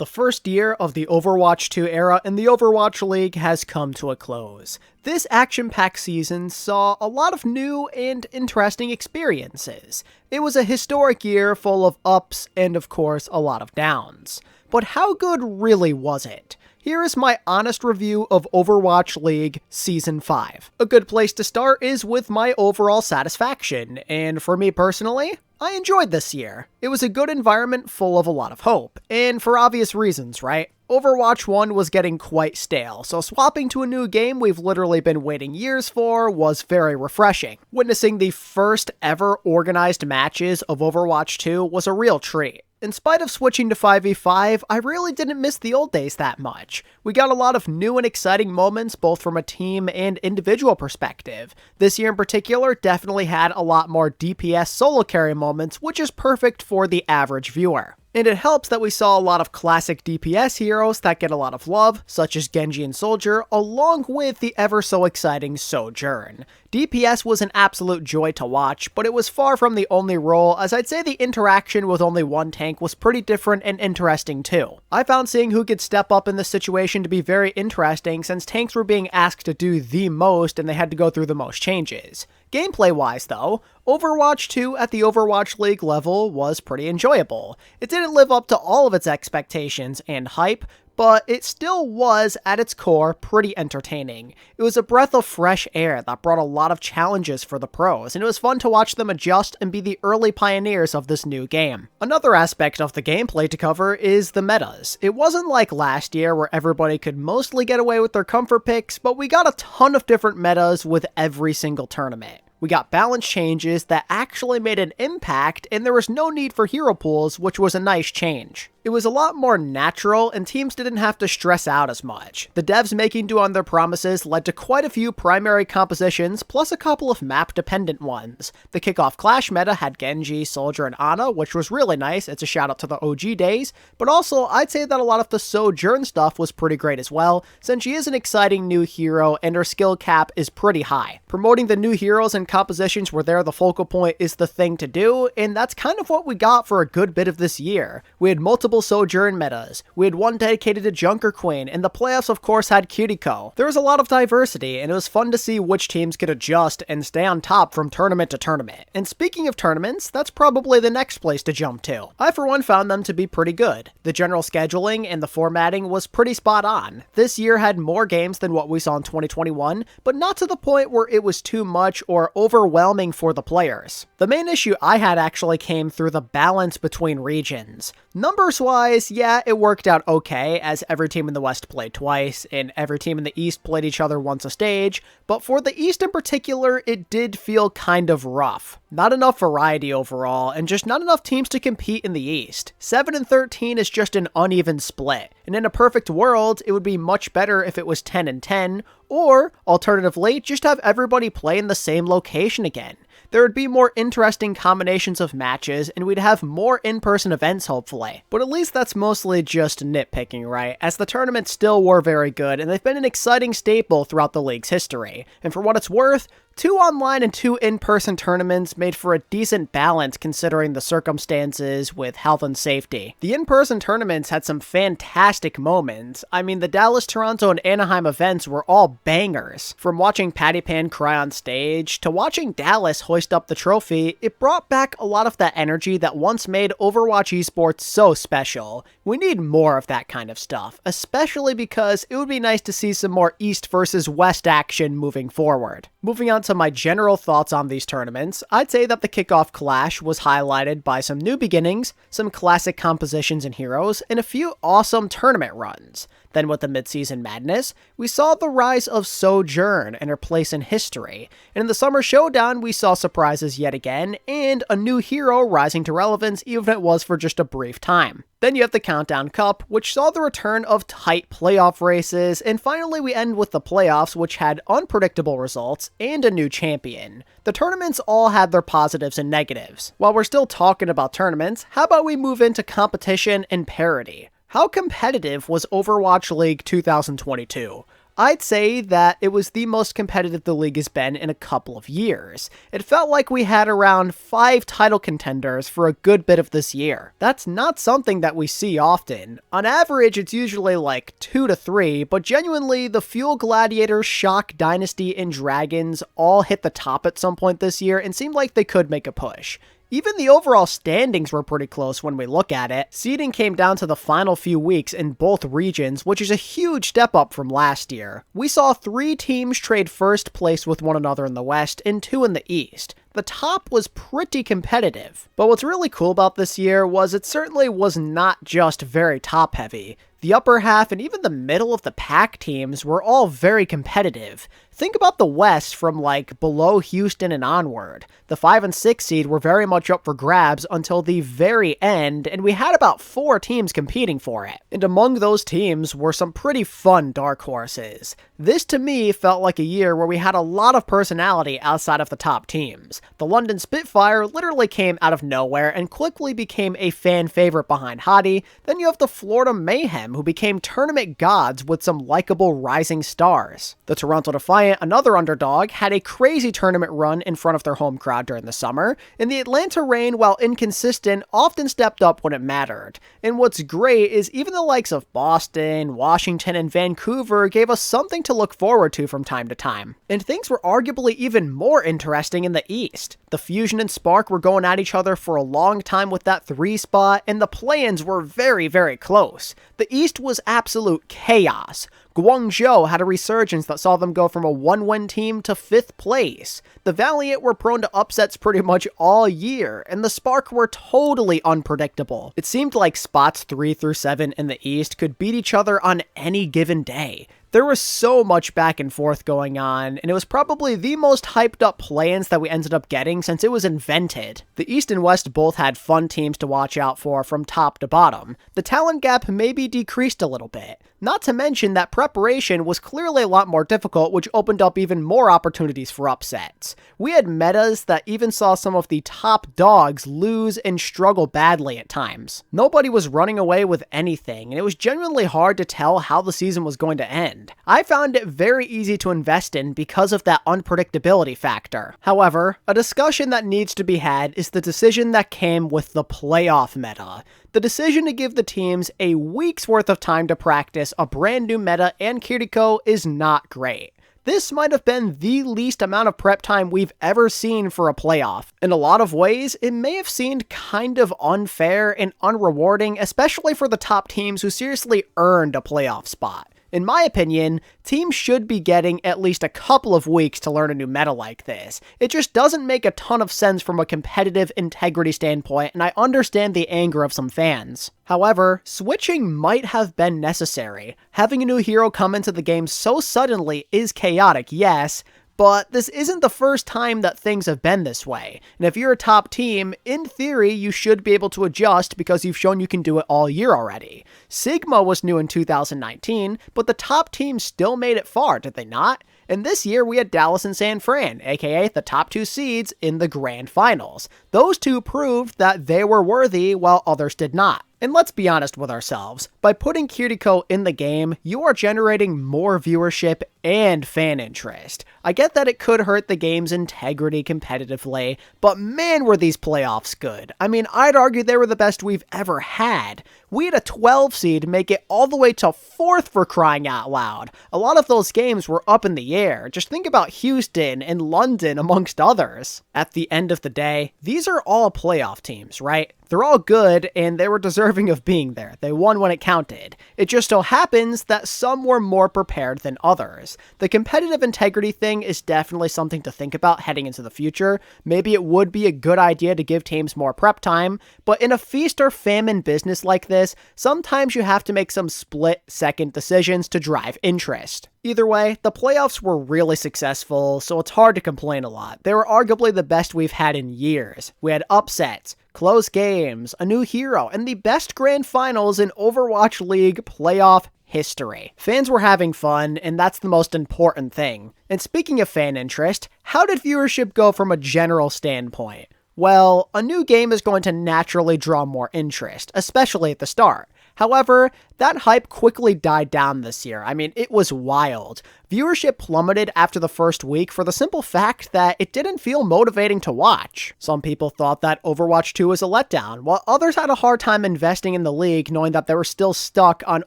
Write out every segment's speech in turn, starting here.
The first year of the Overwatch 2 era in the Overwatch League has come to a close. This action-packed season saw a lot of new and interesting experiences. It was a historic year full of ups and, of course, a lot of downs. But how good really was it? Here is my honest review of Overwatch League Season 5. A good place to start is with my overall satisfaction, and for me personally, I enjoyed this year. It was a good environment full of a lot of hope, and for obvious reasons, right? Overwatch 1 was getting quite stale, so swapping to a new game we've literally been waiting years for was very refreshing. Witnessing the first ever organized matches of Overwatch 2 was a real treat. In spite of switching to 5v5, I really didn't miss the old days that much. We got a lot of new and exciting moments both from a team and individual perspective. This year in particular definitely had a lot more DPS solo carry moments, which is perfect for the average viewer. And it helps that we saw a lot of classic DPS heroes that get a lot of love, such as Genji and Soldier, along with the ever so exciting Sojourn. DPS was an absolute joy to watch, but it was far from the only role, as I'd say the interaction with only one tank was pretty different and interesting too. I found seeing who could step up in this situation to be very interesting, since tanks were being asked to do the most and they had to go through the most changes. Gameplay-wise though, Overwatch 2 at the Overwatch League level was pretty enjoyable. It didn't live up to all of its expectations and hype, but it still was, at its core, pretty entertaining. It was a breath of fresh air that brought a lot of challenges for the pros, and it was fun to watch them adjust and be the early pioneers of this new game. Another aspect of the gameplay to cover is the metas. It wasn't like last year where everybody could mostly get away with their comfort picks, but we got a ton of different metas with every single tournament. We got balance changes that actually made an impact, and there was no need for hero pools, which was a nice change. It was a lot more natural, and teams didn't have to stress out as much. The devs making do on their promises led to quite a few primary compositions, plus a couple of map-dependent ones. The kickoff Clash meta had Genji, Soldier, and Ana, which was really nice. It's a shout out to the OG days, but also I'd say that a lot of the Sojourn stuff was pretty great as well, since she is an exciting new hero and her skill cap is pretty high. Promoting the new heroes and compositions where they're the focal point is the thing to do, and that's kind of what we got for a good bit of this year. We had multiple Sojourn metas, we had one dedicated to Junker Queen, and the playoffs of course had Kiriko. There was a lot of diversity, and it was fun to see which teams could adjust and stay on top from tournament to tournament. And speaking of tournaments, that's probably the next place to jump to. I for one found them to be pretty good. The general scheduling and the formatting was pretty spot on. This year had more games than what we saw in 2021, but not to the point where it was too much or overwhelming for the players. The main issue I had actually came through the balance between regions. Numbers-wise, yeah, it worked out okay, as every team in the West played twice, and every team in the East played each other once a stage, but for the East in particular, it did feel kind of rough. Not enough variety overall, and just not enough teams to compete in the East. 7 and 13 is just an uneven split, and in a perfect world, it would be much better if it was 10 and 10, or, alternatively, just have everybody play in the same location again. There would be more interesting combinations of matches, and we'd have more in-person events hopefully. But at least that's mostly just nitpicking, right? As the tournaments still were very good, and they've been an exciting staple throughout the league's history. And for what it's worth, 2 online and 2 in-person tournaments made for a decent balance considering the circumstances with health and safety. The in-person tournaments had some fantastic moments. I mean, the Dallas, Toronto, and Anaheim events were all bangers. From watching Patty Pan cry on stage to watching Dallas hoist up the trophy, it brought back a lot of that energy that once made Overwatch esports so special. We need more of that kind of stuff, especially because it would be nice to see some more East versus West action moving forward. Moving on to my general thoughts on these tournaments, I'd say that the kickoff Clash was highlighted by some new beginnings, some classic compositions and heroes, and a few awesome tournament runs. Then with the Midseason Madness, we saw the rise of Sojourn and her place in history, and in the Summer Showdown we saw surprises yet again, and a new hero rising to relevance even if it was for just a brief time. Then you have the Countdown Cup, which saw the return of tight playoff races, and finally we end with the playoffs, which had unpredictable results and a new champion. The tournaments all had their positives and negatives. While we're still talking about tournaments, how about we move into competition and parity? How competitive was Overwatch League 2022? I'd say that it was the most competitive the league has been in a couple of years. It felt like we had around 5 title contenders for a good bit of this year. That's not something that we see often. On average, it's usually like 2 to 3, but genuinely, the Fuel Gladiators, Shock, Dynasty, and Dragons all hit the top at some point this year and seemed like they could make a push. Even the overall standings were pretty close when we look at it. Seeding came down to the final few weeks in both regions, which is a huge step up from last year. We saw 3 teams trade first place with one another in the West and 2 in the East. The top was pretty competitive. But what's really cool about this year was it certainly was not just very top heavy. The upper half and even the middle of the pack teams were all very competitive. Think about the West from like below Houston and onward. The 5 and 6 seed were very much up for grabs until the very end, and we had about 4 teams competing for it. And among those teams were some pretty fun dark horses. This to me felt like a year where we had a lot of personality outside of the top teams. The London Spitfire literally came out of nowhere and quickly became a fan favorite behind Hottie. Then you have the Florida Mayhem, who became tournament gods with some likable rising stars. The Toronto Defiant, another underdog, had a crazy tournament run in front of their home crowd during the summer, and the Atlanta Reign, while inconsistent, often stepped up when it mattered. And what's great is even the likes of Boston, Washington, and Vancouver gave us something to look forward to from time to time. And things were arguably even more interesting in the East. The Fusion and Spark were going at each other for a long time with that 3 spot, and the play-ins were very, very close. The East was absolute chaos. Guangzhou had a resurgence that saw them go from a 1-win team to 5th place. The Valiant were prone to upsets pretty much all year, and the Spark were totally unpredictable. It seemed like spots 3 through 7 in the East could beat each other on any given day. There was so much back and forth going on, and it was probably the most hyped up play-ins that we ended up getting since it was invented. The East and West both had fun teams to watch out for from top to bottom. The talent gap maybe decreased a little bit. Not to mention that preparation was clearly a lot more difficult, which opened up even more opportunities for upsets. We had metas that even saw some of the top dogs lose and struggle badly at times. Nobody was running away with anything, and it was genuinely hard to tell how the season was going to end. I found it very easy to invest in because of that unpredictability factor. However, a discussion that needs to be had is the decision that came with the playoff meta. The decision to give the teams a week's worth of time to practice a brand new meta and Kiriko is not great. This might have been the least amount of prep time we've ever seen for a playoff. In a lot of ways, it may have seemed kind of unfair and unrewarding, especially for the top teams who seriously earned a playoff spot. In my opinion, teams should be getting at least a couple of weeks to learn a new meta like this. It just doesn't make a ton of sense from a competitive integrity standpoint, and I understand the anger of some fans. However, switching might have been necessary. Having a new hero come into the game so suddenly is chaotic, yes, but this isn't the first time that things have been this way. And if you're a top team, in theory, you should be able to adjust because you've shown you can do it all year already. Sigma was new in 2019, but the top teams still made it far, did they not? And this year we had Dallas and San Fran, aka the top 2 seeds in the grand finals. Those two proved that they were worthy while others did not. And let's be honest with ourselves, by putting Kiriko in the game, you are generating more viewership and fan interest. I get that it could hurt the game's integrity competitively, but man were these playoffs good. I mean, I'd argue they were the best we've ever had. We had a 12 seed make it all the way to 4th for crying out loud. A lot of those games were up in the air. Just think about Houston and London amongst others. At the end of the day, these are all playoff teams, right? They're all good, and they were deserving of being there. They won when it counted. It just so happens that some were more prepared than others. The competitive integrity thing is definitely something to think about heading into the future. Maybe it would be a good idea to give teams more prep time, but in a feast or famine business like this, sometimes you have to make some split-second decisions to drive interest. Either way, the playoffs were really successful, so it's hard to complain a lot. They were arguably the best we've had in years. We had upsets, close games, a new hero, and the best grand finals in Overwatch League playoff history. Fans were having fun, and that's the most important thing. And speaking of fan interest, how did viewership go from a general standpoint? Well, a new game is going to naturally draw more interest, especially at the start. However, that hype quickly died down this year. I mean, it was wild. Viewership plummeted after the first week for the simple fact that it didn't feel motivating to watch. Some people thought that Overwatch 2 was a letdown, while others had a hard time investing in the league knowing that they were still stuck on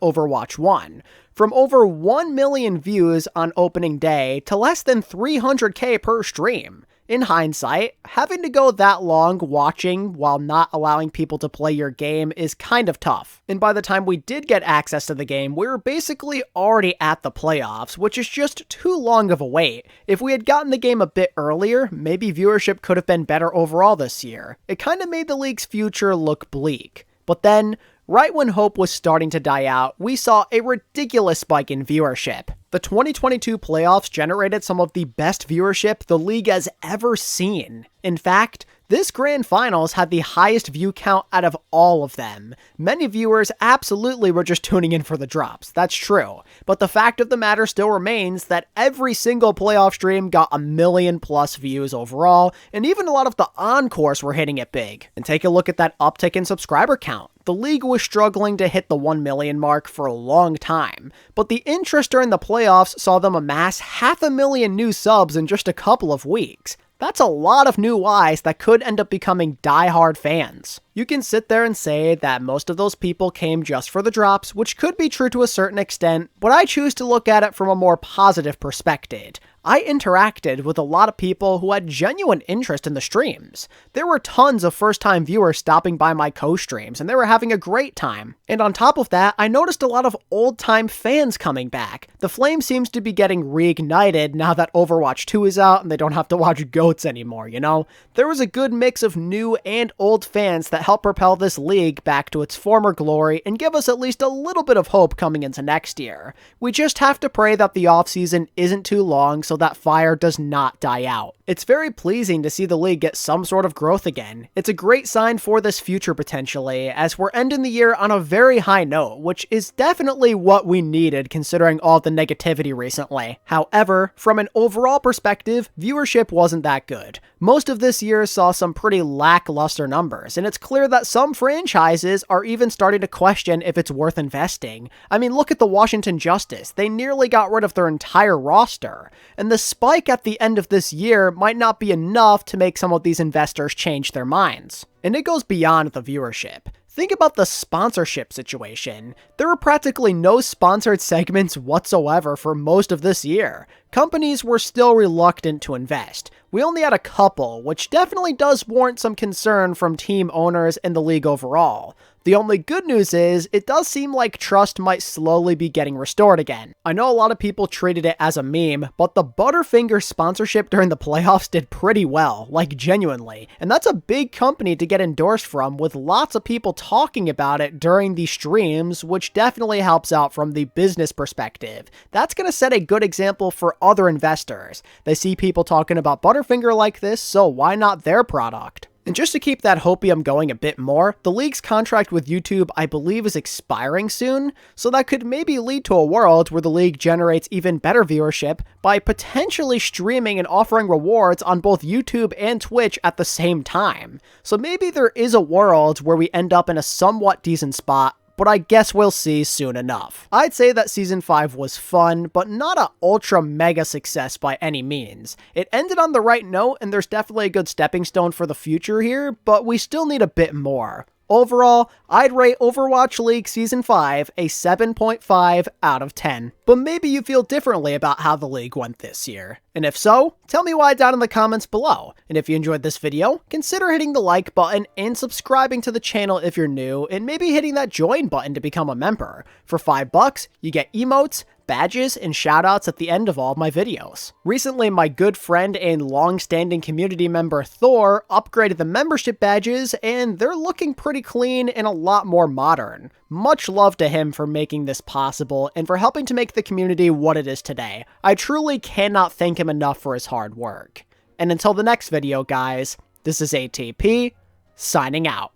Overwatch 1. From over 1 million views on opening day to less than 300k per stream. In hindsight, having to go that long watching while not allowing people to play your game is kind of tough. And by the time we did get access to the game, we were basically already at the playoffs, which is just too long of a wait. If we had gotten the game a bit earlier, maybe viewership could have been better overall this year. It kind of made the league's future look bleak. But then, right when hope was starting to die out, we saw a ridiculous spike in viewership. The 2022 playoffs generated some of the best viewership the league has ever seen. In fact, this grand finals had the highest view count out of all of them. Many viewers absolutely were just tuning in for the drops, that's true. But the fact of the matter still remains that every single playoff stream got 1 million+ views overall, and even a lot of the encores were hitting it big. And take a look at that uptick in subscriber count. The league was struggling to hit the 1 million mark for a long time, but the interest during the playoffs saw them amass 500,000 new subs in just a couple of weeks. That's a lot of new eyes that could end up becoming die-hard fans. You can sit there and say that most of those people came just for the drops, which could be true to a certain extent, but I choose to look at it from a more positive perspective. I interacted with a lot of people who had genuine interest in the streams. There were tons of first-time viewers stopping by my co-streams, and they were having a great time. And on top of that, I noticed a lot of old-time fans coming back. The flame seems to be getting reignited now that Overwatch 2 is out and they don't have to watch goats anymore, you know? There was a good mix of new and old fans that helped propel this league back to its former glory and give us at least a little bit of hope coming into next year. We just have to pray that the offseason isn't too long so that fire does not die out. It's very pleasing to see the league get some sort of growth again. It's a great sign for this future potentially, as we're ending the year on a very high note, which is definitely what we needed considering all the negativity recently. However, from an overall perspective, viewership wasn't that good. Most of this year saw some pretty lackluster numbers, and it's clear that some franchises are even starting to question if it's worth investing. I mean, look at the Washington Justice. They nearly got rid of their entire roster, and the spike at the end of this year might not be enough to make some of these investors change their minds. And it goes beyond the viewership. Think about the sponsorship situation. There were practically no sponsored segments whatsoever for most of this year. Companies were still reluctant to invest. We only had a couple, which definitely does warrant some concern from team owners and the league overall. The only good news is, it does seem like trust might slowly be getting restored again. I know a lot of people treated it as a meme, but the Butterfinger sponsorship during the playoffs did pretty well, like genuinely. And that's a big company to get endorsed from, with lots of people talking about it during the streams, which definitely helps out from the business perspective. That's gonna set a good example for other investors. They see people talking about Butterfinger like this, so why not their product? And just to keep that hopium going a bit more, the league's contract with YouTube I believe is expiring soon, so that could maybe lead to a world where the league generates even better viewership by potentially streaming and offering rewards on both YouTube and Twitch at the same time. So maybe there is a world where we end up in a somewhat decent spot, but I guess we'll see soon enough. I'd say that Season 5 was fun, but not a ultra mega success by any means. It ended on the right note, and there's definitely a good stepping stone for the future here, but we still need a bit more. Overall, I'd rate Overwatch League Season 5 a 7.5 out of 10. But maybe you feel differently about how the league went this year. And if so, tell me why down in the comments below. And if you enjoyed this video, consider hitting the like button and subscribing to the channel if you're new, and maybe hitting that join button to become a member. For $5, you get emotes, badges, and shoutouts at the end of all of my videos. Recently, my good friend and long-standing community member Thor upgraded the membership badges, and they're looking pretty clean and a lot more modern. Much love to him for making this possible and for helping to make the community what it is today. I truly cannot thank him enough for his hard work. And until the next video, guys, this is ATP, signing out.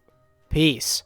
Peace.